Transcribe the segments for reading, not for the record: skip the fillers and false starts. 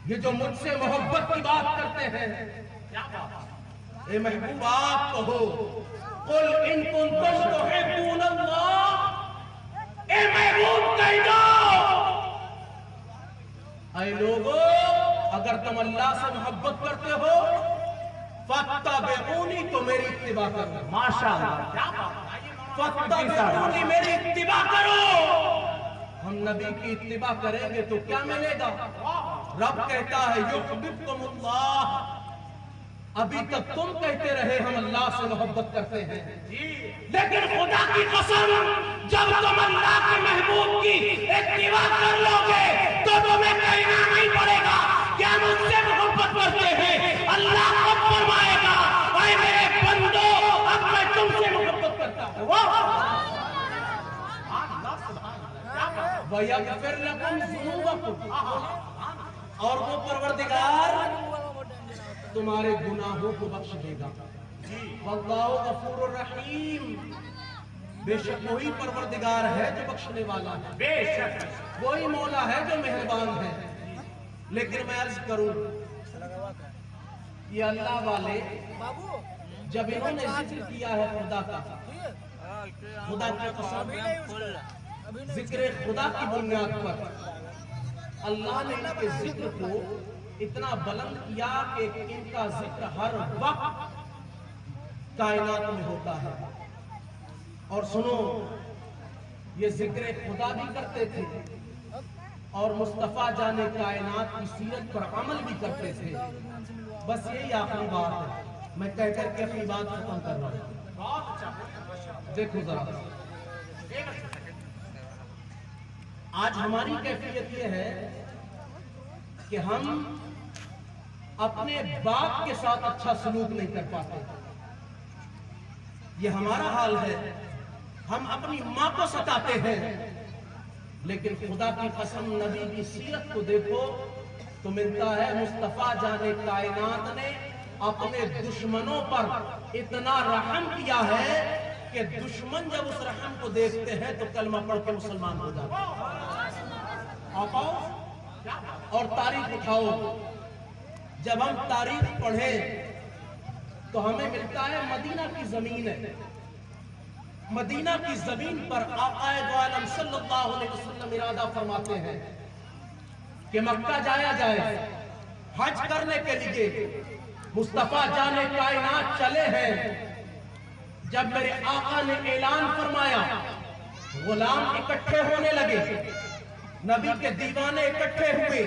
یہ جو مجھ سے محبت کی بات کرتے ہیں، اے محبوب آپ کہو قل ان کنتم تحبون اللہ، اے محبوب کہہ دو اے لوگو اگر تم اللہ سے محبت کرتے ہو فاتبعونی تو میری اتباع کرو۔ ماشاءاللہ، فاتبعونی میری اتباع کرو۔ ہم نبی کی اتباع کریں گے تو کیا ملے گا؟ رب کہتا ہے یحببکم اللہ، ابھی تک تم کہتے رہے ہم اللہ سے محبت کرتے ہیں، لیکن خدا کی قسم جب تم اللہ کے محبوب کی اتباع کر لو گے تو تمہیں کہنا نہیں پڑے گا کیا مجھ سے محبت کرتے ہیں، اللہ خود فرمائے گا اے میرے بندو اب میں تم سے محبت کرتا ہوں۔ وَيَغْفِرْ لَكُمْ ذُنُوبَكُمْ، اور وہ پروردگار تمہارے گناہوں کو بخش دے گا۔ واللہ غفور الرحیم، بے شک وہی پروردگار ہے جو بخشنے والا ہے، بے شک وہی مولا ہے جو مہربان ہے۔ لیکن میں عرض کروں یہ اللہ والے جب انہوں نے ذکر کیا ہے خدا کا، خدا کی قسم ذکر خدا کی بنیاد پر اللہ نے ان کے ذکر کو اتنا بلند کیا کہ ان کا ذکر ہر وقت کائنات میں ہوتا ہے۔ اور سنو یہ ذکر خدا بھی کرتے تھے اور مصطفیٰ جانے کائنات کی سیرت پر عمل بھی کرتے تھے۔ بس یہی آخری بات ہے، میں کہہ کر کے اپنی بات ختم کر رہا ہوں۔ دیکھو ذرا آج ہماری کیفیت یہ ہے کہ ہم اپنے باپ کے ساتھ اچھا سلوک نہیں کر پاتے، یہ ہمارا حال ہے۔ ہم اپنی ماں کو ستاتے ہیں، لیکن خدا کی قسم نبی کی سیرت کو دیکھو تو ملتا ہے مصطفیٰ جانے کائنات نے اپنے دشمنوں پر اتنا رحم کیا ہے کہ دشمن جب اس رحم کو دیکھتے ہیں تو کلمہ پڑھ کے مسلمان ہو جاتے ہیں۔ آپ آؤ اور تاریخ اٹھاؤ، جب ہم تاریخ پڑھیں تو ہمیں ملتا ہے مدینہ کی زمین ہے، مدینہ کی زمین پر آقا دو عالم صلی اللہ علیہ وسلم ارادہ فرماتے ہیں کہ مکہ جایا جائے حج کرنے کے لیے۔ مصطفیٰ جانے کائنات چلے ہیں، جب میرے آقا نے اعلان فرمایا غلام اکٹھے ہونے لگے، نبی کے دیوانے اکٹھے ہوئے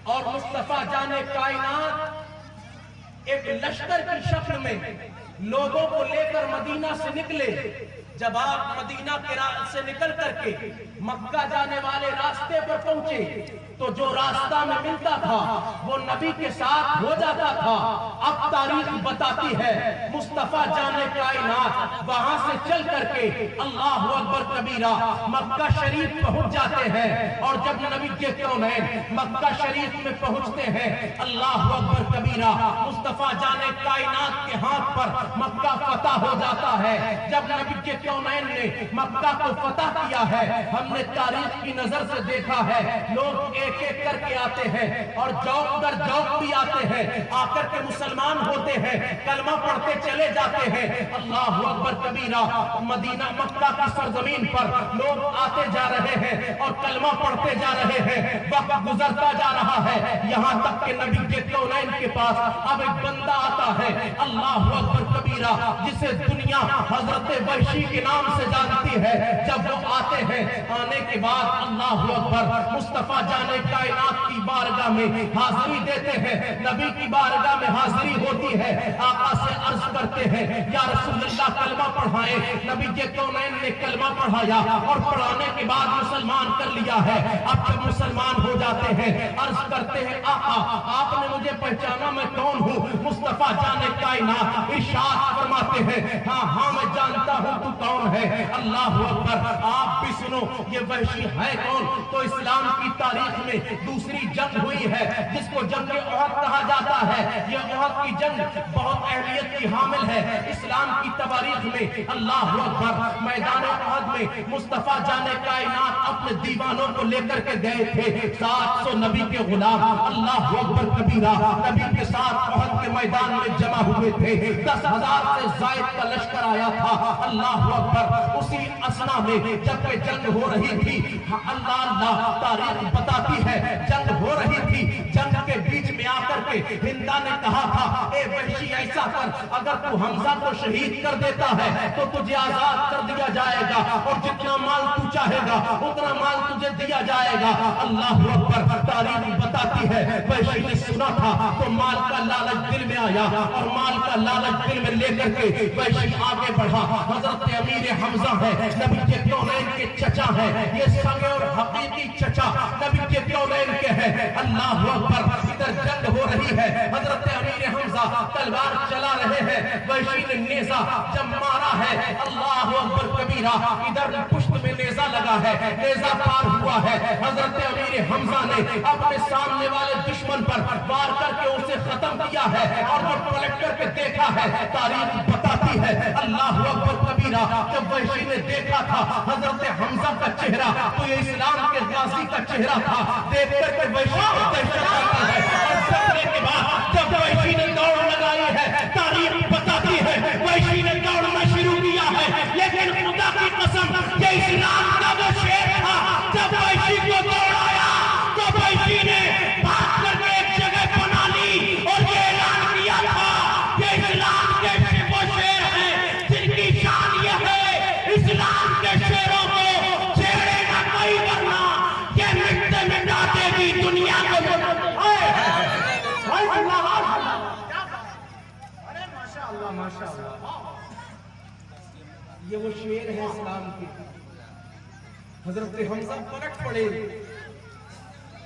اور مصطفیٰ جانے کائنات ایک لشکر کی شکل میں لوگوں کو لے کر مدینہ سے نکلے۔ جب آپ مدینہ کے سے نکل کر کے مکہ جانے والے راستے پر پہنچے تو جو راستہ میں ملتا تھا وہ نبی کے ساتھ ہو جاتا تھا۔ اب تاریخ بتاتی ہے مصطفیٰ جانے کائنات وہاں سے چل کر کے اللہ اکبر کبیرہ مکہ شریف پہنچ جاتے ہیں، اور جب نبی کے کونین مکہ شریف میں پہنچتے ہیں اللہ اکبر کبیرہ مصطفیٰ جانے کائنات کے ہاتھ پر مکہ فتح ہو جاتا ہے۔ جب نبی کے کونین نے مکہ کو فتح کیا ہے، ہم نے تاریخ کی نظر سے دیکھا ہے لوگ ایک ایک کر کے آتے ہیں اور جوک در جوک بھی آتے ہیں، آ کر کے مسلمان ہوتے ہیں، کلمہ پڑھتے چلے جاتے ہیں۔ اللہ اکبر کبیرہ مدینہ مکہ کی سرزمین پر لوگ آتے جا رہے ہیں اور کلمہ پڑھتے جا رہے ہیں، وقت گزرتا جا رہا ہے، یہاں تک کہ نبی کے کونین کے پاس اب ایک بندہ آتا ہے اللہ اکبر کبیرہ جسے دنیا حضرت وحشی کے نام سے جانتی ہے۔ جب وہ آتے ہیں آنے کے بعد اللہ اکبر مصطفیٰ جانے کائنات کی بارگاہ میں حاضری دیتے ہیں، نبی کی بارگاہ میں حاضری ہوتی ہے، آقا سے عرض کرتے ہیں یا رسول اللہ کلمہ پڑھائیں۔ نبی کے کونین نے کلمہ پڑھایا اور پڑھانے کے بعد مسلمان کر لیا ہے۔ اب جب مسلمان ہو جاتے ہیں عرض کرتے ہیں آقا آپ نے مجھے پہچانا میں کون ہوں؟ مصطفیٰ جانے کائنات ارشاد فرماتے ہیں ہاں ہاں میں جانتا ہوں تو کون ہے۔ اللہ اکبر آپ بھی سنو یہ وحشی ہے کون؟ تو اسلام کی تاریخ میں دوسری جنگ ہوئی ہے جس کو جنگ احد کہا جاتا ہے۔ یہ احد کی جنگ بہت اہمیت کی حامل ہے اسلام کی تواریخ میں۔ اللہ اکبر میدان احد میں مصطفیٰ جانے کائنات اپنے دیوانوں مسلمانوں کو لے کر کے گئے تھے 700 نبی کے غلام، اللہ اکبر کبیرہ، نبی کے ساتھ احد کے میدان میں جمع ہوئے تھے، 10,000 سے زائد کا لشکر آیا تھا، اللہ اکبر۔ اسی اسنا میں جب کہ جنگ ہو رہی تھی، اللہ تاریخ بتاتی ہے جنگ ہو رہی تھی، جنگ کے بیچ میں آ کر کے ہندا نے کہا تھا اے وحشی ایسا کر، اگر تو حمزہ کو شہید کر دیتا ہے تو تجھے آزاد کر دیا جائے گا اور جتنا مال تو چاہے گا اتنا مال تجھے دیا جائے گا، اللہ اکبر۔ تاریخ بتاتی ہے وحشی نے سنا تھا تو مال کا لالچ دل میں آیا اور مال کا لالچ دل میں لے کر کے وحشی آگے بڑھا۔ حضرت امیر حمزہ ہے نبی کے کونین کے چچا ہے، یہ سگے اور حقیقی چچا نبی کے کونین کے ہیں، اللہ اکبر۔ ادھر جنگ ہو رہی ہے، حضرت امیر حمزہ تلوار چلا رہے ہیں، وحشی نے نیزہ جب مارا ہے، اللہ اکبر کبیرہ، ادھر پشت میں نیزہ لگا ہے، نیزہ پار ہوا ہے، حضرت امیر حمزہ نے اپنے سامنے والے دشمن پر وار کر کے اسے ختم کیا ہے، اور جب پلٹ کر کے دیکھا ہے تاریخ بتاتی ہے اللہ اکبر کبیرہ، جب وحشی نے دیکھا تھا حضرت حمزہ کا چہرہ تو یہ اسلام کے غازی کا چہرہ تھا، دیکھ کر کے وحشی کو دہشت آتا ہے، اور سکنے کے بعد جب وحشی نے دوڑ لگائی ہے تاریخ بتاتی ہے وحشی نے دوڑنا شروع کیا ہے، لیکن خدا کی قسم یہ اسلام کا وہ شیر تھا، جب وحشی کو دوڑایا تو وحشی نے بھاگ کر کے ایک جگہ بنا لی اور یہ اعلان کیا تھا کہ اسلام کے وہ شیر ہیں جن کی شان یہ ہے اسلام کے شیروں کو چھیڑے نہ کوئی، ورنہ یہ مٹتے مٹا دے گی دنیا کو۔ یہ وہ شیر ہے اسلام کی۔ حضرت حمزہ پلٹ پڑے،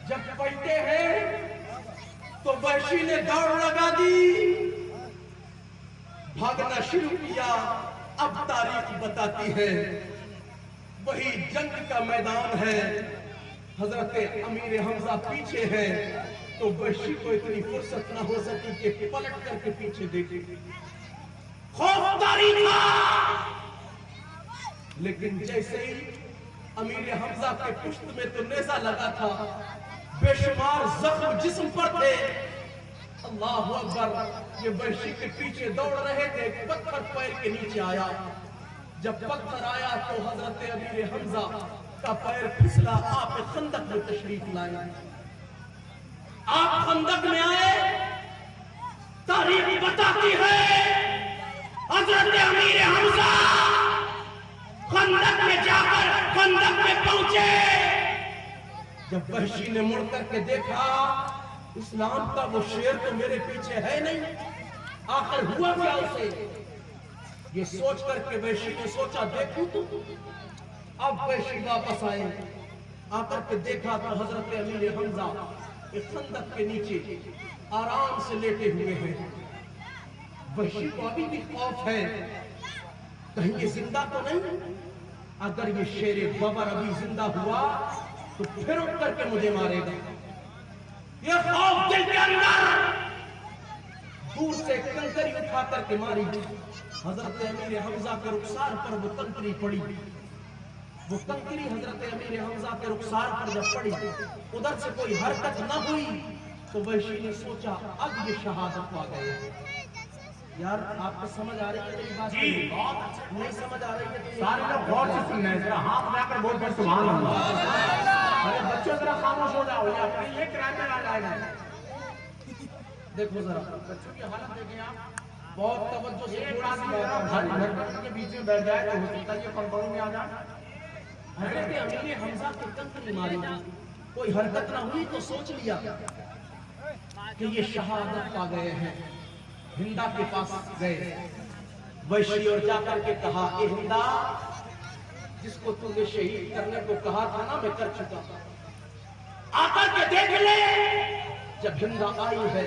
جب پلٹے ہیں تو وحشی نے دوڑ لگا دی، بھاگنا شروع کیا۔ اب تاریخ بتاتی ہے وہی جنگ کا میدان ہے، حضرت امیر حمزہ پیچھے ہے تو وحشی کو اتنی فرصت نہ ہو سکی کہ پلٹ کر کے پیچھے دیکھے، خوفداری تھا، لیکن جیسے ہی امیر حمزہ کے پشت میں تو نیزہ لگا تھا، بے شمار زخم جسم پر تھے، اللہ اکبر۔ یہ وحشی کے پیچھے دوڑ رہے تھے، پتھر پیر کے نیچے آیا، جب پتھر آیا تو حضرت امیر حمزہ کا پیر پھسلا، آپ خندق میں تشریف لائے، آپ خندق میں آئے، تاریخ بتاتی ہے حضرت امیر حمزہ خندق میں جا کر خندق میں پہنچے۔ جب وحشی نے مڑ کر کے دیکھا اسلام کا وہ شیر تو میرے پیچھے ہے نہیں، آخر ہوا کیا اسے، یہ سوچ کر کے وحشی نے سوچا دیکھوں تو۔ اب وحشی واپس آئے، آ کر کے دیکھا تو حضرت امیر حمزہ ایک خندق کے نیچے آرام سے لیٹے ہوئے ہیں۔ وحشی کو ابھی بھی خوف ہے کہیں یہ زندہ تو نہیں، اگر یہ شیر ببر ابھی زندہ ہوا تو پھر اٹھ کر کے مجھے مارے گا، یہ خوف دل کے اندر۔ دور سے کنکری اٹھا کر کے ماری، حضرت امیر حمزہ کے رخسار پر وہ کنکری پڑی، وہ کنکری حضرت امیر حمزہ کے رخسار پر جب پڑی، ادھر سے کوئی حرکت نہ ہوئی تو وحشی نے سوچا اب یہ شہادت پا گئے۔ یار آپ کو سمجھ آ رہی ہے میری بات؟ جی نہیں سمجھ آ رہی ہے؟ سارے لوگ غور سے سننا ہے، ذرا ہاتھ میں آ کر بول کر سبحان اللہ۔ ارے بچوں ذرا خاموش ہو جاؤ، یہ اپنے یہ کرائم میں آ جائے گا۔ دیکھو ذرا بچوں کی حالت دیکھیں آپ، بہت توجہ سے گھر کے بیچ میں بیٹھ جائے تو ہو سکتا ہے یہ کنٹرول میں آ جائے۔ حضرت امیر حمزہ کی کنکری ماری، کوئی حرکت نہ ہوئی تو سوچ لیا کہ یہ شہادت پا گئے ہیں۔ ہندا کے پاس گئے وحشی اور جا کر کے کہا اے ہندا، جس کو تم نے شہید کرنے کو کہا تھا نا میں کر چکا، آ کر کے دیکھ لے۔ جب ہندا آئی ہے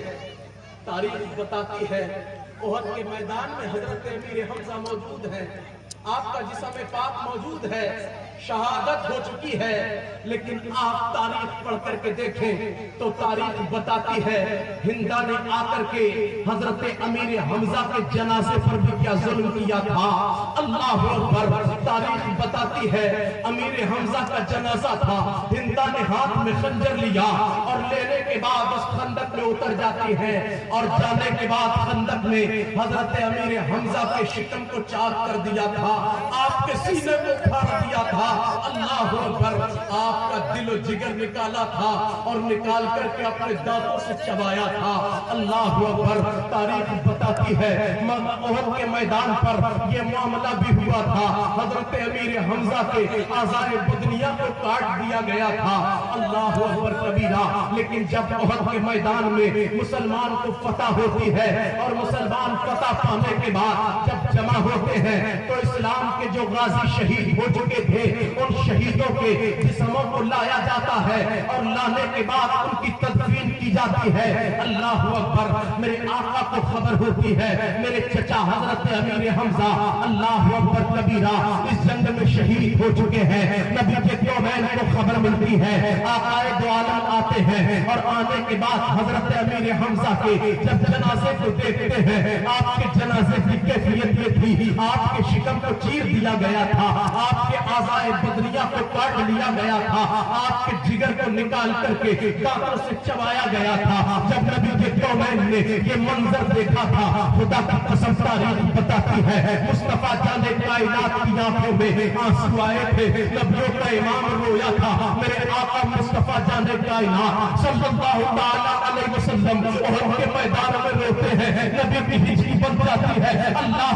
تاریخ بتاتی ہے احد کے میدان میں حضرت امیر حمزہ موجود ہے، آپ کا جسم پاک موجود ہے، شہادت ہو چکی ہے، لیکن آپ تاریخ پڑھ کر کے دیکھیں تو تاریخ بتاتی ہے ہندا نے آ کر کے حضرت امیر حمزہ کے جنازے پر بھی کیا ظلم کیا تھا۔ اللہ اکبر۔ تاریخ بتاتی ہے امیر حمزہ کا جنازہ تھا، نے ہاتھ میں خنجر لیا اور لینے کے بعد اس خندق میں اتر جاتی ہے اور جانے کے بعد خندق میں حضرت امیر حمزہ کے شکم کو چاک کر دیا تھا، آپ کے سینے کو پھاڑ دیا تھا، اللہ اکبر، آپ کا دل و جگر نکالا تھا اور نکال کر کے اپنے دانتوں سے چبایا تھا، اللہ اکبر۔ تاریخ بتاتی ہے احد کے میدان پر یہ معاملہ بھی ہوا تھا، حضرت امیر حمزہ کے اعضائے بدنیہ کو کاٹ دیا گیا تھا، اللہ اکبر کبیرہ۔ لیکن جب احد کے میدان میں مسلمان کو فتح ہوتی ہے اور مسلمان فتح پانے کے بعد جب جمع ہوتے ہیں تو اسلام کے جو غازی شہید ہو چکے تھے ان شہیدوں کے جسموں کو لایا جاتا ہے اور لانے کے بعد ان کی تدفین کی جاتی ہے، اللہ اکبر۔ میرے آقا کو خبر ہوتی ہے میرے چچا حضرت امیر حمزہ اللہ اکبر کبیرہ اس جنگ میں شہید ہو چکے ہیں، نبی کے کونین کو خبر ملتی ہے، آقائے دو عالم آتے ہیں اور آنے کے بعد حضرت امیر حمزہ کے جب جنازے کو دیکھتے ہیں، آپ کے جنازے کی کیفیت یہ تھی، آپ کے شکم کو چیر دیا گیا تھا، آپ کے اعضائے بدنیہ کو کاٹ لیا گیا تھا، آپ کے جگر کو نکال کر کے دانتوں سے چبایا گیا تھا۔ جب نبی کے کونین نے یہ منظر دیکھا تھا، خدا کی قسم تاریخ بتاتی ہے مصطفیٰ جان کائنات کی آنکھوں میں آنسو آئے تھے، نبیوں کا امام رویا تھا، میرے آقا مصطفیٰ جان کائنات صلی اللہ تعالیٰ علیہ وسلم احد کے میدان میں روتے ہیں، نبی کی ہجری بن جاتی ہے، اللہ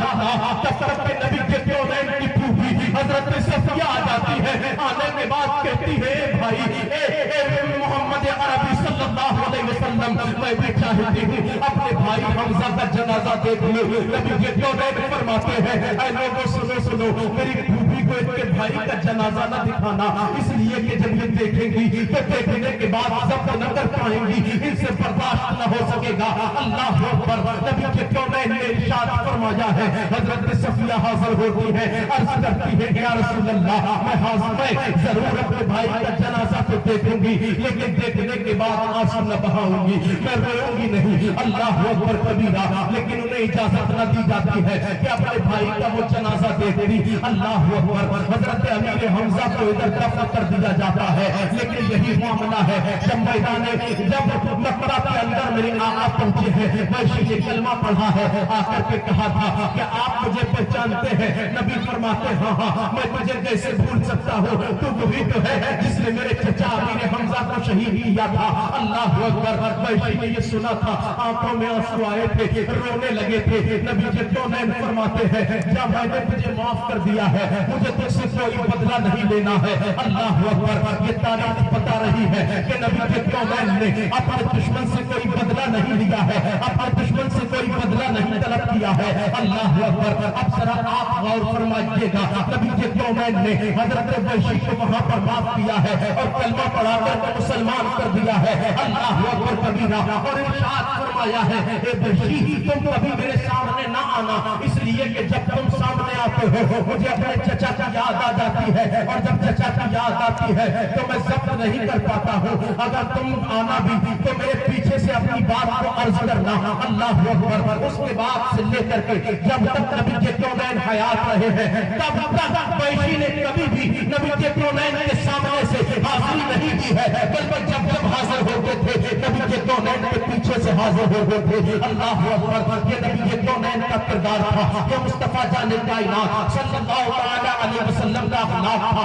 تب تک کہ نبی کے کونین کی پھوپھی حضرت صفیہ آ جاتی ہے، آنے کے بعد کہتی ہے بھائی اے محمد عربی صلی اللہ علیہ وسلم، میں بھی چاہتی ہوں اپنے بھائی حمزہ کا جنازہ دیکھ لوں۔ نبی کے کونین فرماتے ہیں اے لوگوں سنو سنو، میری پھوپھی کو ان کے بھائی کا جنازہ نہ دکھانا، اس لیے کہ جب یہ دیکھیں گی تو دیکھنے کے بعد ضبط نہ کر پائیں گی، ان سے برداشت نہ ہو سکے گا، اللہ اکبر۔ نبی کے کونین نے ارشاد فرمایا ہے، حضرت صفیہ حاضر ہوتی ہے، عرض کرتی ہے یا رسول اللہ میں حاضر، میں ضرور اپنے بھائی کا جنازہ تو دیکھوں گی لیکن دیکھنے کے بعد آنسو نہ بہاؤں گی، میں روؤں گی نہیں، اللہ اکبر کبیرہ۔ لیکن انہیں اجازت نہ دی جاتی ہے کہ اپنے بھائی کا وہ جنازہ دیکھیں، اللہ اکبر۔ حضرت امیر حمزہ کو ادھر دفن کر دیا جاتا ہے، لیکن یہی معاملہ ہے جب میدان جب مکہ کے اندر میرے آقا پہنچے ہیں، وحشی نے کلمہ پڑھا ہے، آ کر کے کہا تھا کہ آپ مجھے پہچانتے ہیں؟ نبی فرماتے ہاں ہاں میں تجھے کیسے بھول سکتا ہوں، تو وہی تو ہے جس نے میرے چچا امیر حمزہ کو شہید کیا تھا، اللہ اکبر۔ وحشی نے یہ سنا تھا، آنکھوں میں آنسو آئے تھے، رونے لگے تھے، نبی کے کونین فرماتے ہیں جب میں نے تجھے معاف کر دیا ہے مجھے تجھ سے کوئی بدلہ نہیں لینا ہے، اللہ اکبر۔ یہ تاریخ بتا رہی ہے کہ نبی کے کونین نے اپنے دشمن سے کوئی بدلہ نہیں لیا ہے، اپنے دشمن سے کوئی بدلہ نہیں طلب کیا ہے، اللہ اکبر۔ اب ذرا آپ غور فرمائیے گا، نبی کے کونین نے حضرت وحشی کو وہاں پر معاف کیا ہے اور کلمہ پڑھا کر مسلمان کر دیا ہے، اللہ اکبر کبیرہ۔ اور ارشاد فرمایا ہے اے وحشی تم کبھی میرے سامنے نہ آنا، اس لیے کہ جب تم سامنے آتے ہو مجھے اپنے چچا کی یاد آ جاتی ہے، اور جب چچا کی یاد آتی ہے تو میں ضبط نہیں کر پاتا ہوں، اگر تم آنا بھی تو میرے پیچھے سے اپنی بات کو عرض کرنا، اللہ اکبر۔ اس کے بعد سے لے کر کے جب تک نبی کے کونین حیات رہے ہیں تب تک وحشی نے کبھی بھی نبی کے کونین کے سامنے سے حاضری نہیں کی ہے، بلکہ جب جب حاضر ہوتے تھے نبی کے کونین کے پیچھے سے حاضر ہوتے تھے، اللہ اکبر۔ یہ نبی کے کونین کا کردار تھا، یہ مصطفیٰ جان کائنات صلی اللہ علیہ وسلم کا اخلاق تھا۔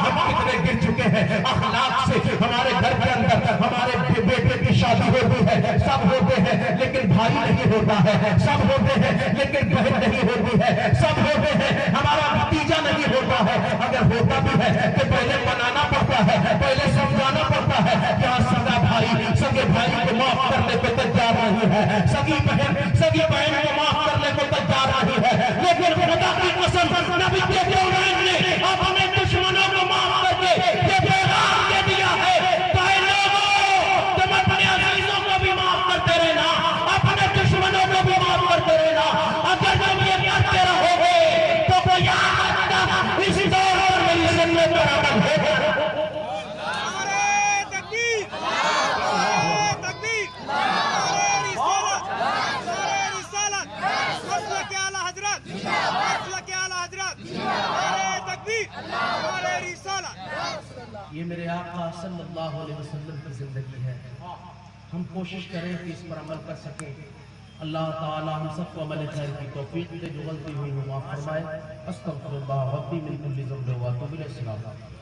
ہم کتنے گر چکے ہیں اخلاق سے، ہمارے گھر کے اندر ہمارے بیٹے کی شادی ہوتی ہے، سب ہوتے ہیں لیکن بھائی نہیں ہوتا ہے، سب ہوتے ہیں لیکن بہن نہیں ہوتی ہے، سب ہوتے ہیں ہمارا بھتیجا نہیں ہوتا ہے، اگر ہوتا بھی ہے تو پہلے بنانا پڑتا ہے، پہلے سمجھانا پڑتا ہے کیا سگا بھائی سگے بھائی کو معاف کرنے کو تیار نہیں ہے، سگی بہن کو معاف کرنے کو تیار نہیں ہے، لیکن خدا کی قسم نبی کے کونین نے اپنے دشمنوں کو معاف کر کے یہ پیغام دے دیا ہے کہ اے لوگوں تم اپنے عزیزوں کو بھی معاف کرتے رہنا، اپنے دشمنوں کو بھی معاف کرتے رہنا، اگر تم یہ کرتے رہو گے تو قیامت تک اسی دور پر میری سنت پر عمل ہوگا۔ تکبیر، نعرہ رسالت، آقا صلی اللہ علیہ وسلم کی زندگی ہے. ہم کوشش کریں کہ اس پر عمل کر سکیں. اللہ تعالی ہم سب کو عمل خیر کی توفیق دے. جو غلطی ہوئی وہ معاف فرمائے. استغفر اللہ ربی من کل ذنب و اتوب الیہ. السلام علیکم.